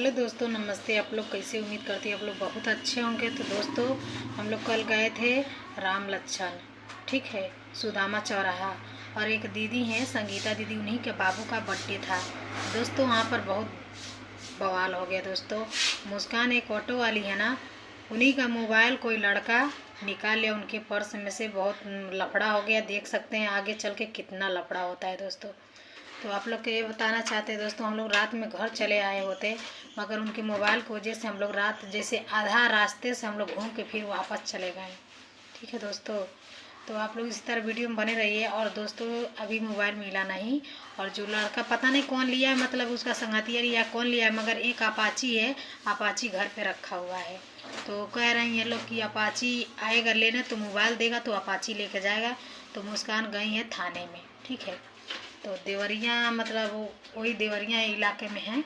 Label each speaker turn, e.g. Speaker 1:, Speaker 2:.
Speaker 1: Hello दोस्तों, नमस्ते। आप लोग कैसे? उम्मीद करती है आप लोग बहुत अच्छे होंगे। तो दोस्तों, हम लोग कल गए थे राम लच्छन, ठीक है, सुदामा चौराहा। और एक दीदी हैं संगीता दीदी, उन्हीं के बाबू का बर्थडे था दोस्तों। वहाँ पर बहुत बवाल हो गया दोस्तों। मुस्कान एक ऑटो वाली है ना, उन्हीं का मोबाइल कोई लड़का निकाल लिया उनके पर्स में से। बहुत लफड़ा हो गया, देख सकते हैं आगे चल के कितना लफड़ा होता है दोस्तों। तो आप लोग को ये बताना चाहते हैं दोस्तों, हम लोग रात में घर चले आए होते, मगर उनके मोबाइल की वजह से हम लोग रात जैसे आधा रास्ते से हम लोग घूम के फिर वापस चले गए। ठीक है दोस्तों, तो आप लोग इसी तरह वीडियो में बने रहिए। और दोस्तों, अभी मोबाइल मिला नहीं, और जो लड़का पता नहीं कौन लिया है, मतलब उसका संगतिया या कौन लिया है, मगर एक अपाची है, अपाची घर पे रखा हुआ है। तो कह रहे हैं ये लोग कि अपाची आएगा लेने तो मोबाइल देगा, तो अपाची लेके जाएगा। तो मुस्कान गई है थाने में, ठीक है। तो देवरिया मतलब वही देवरिया इलाके में है।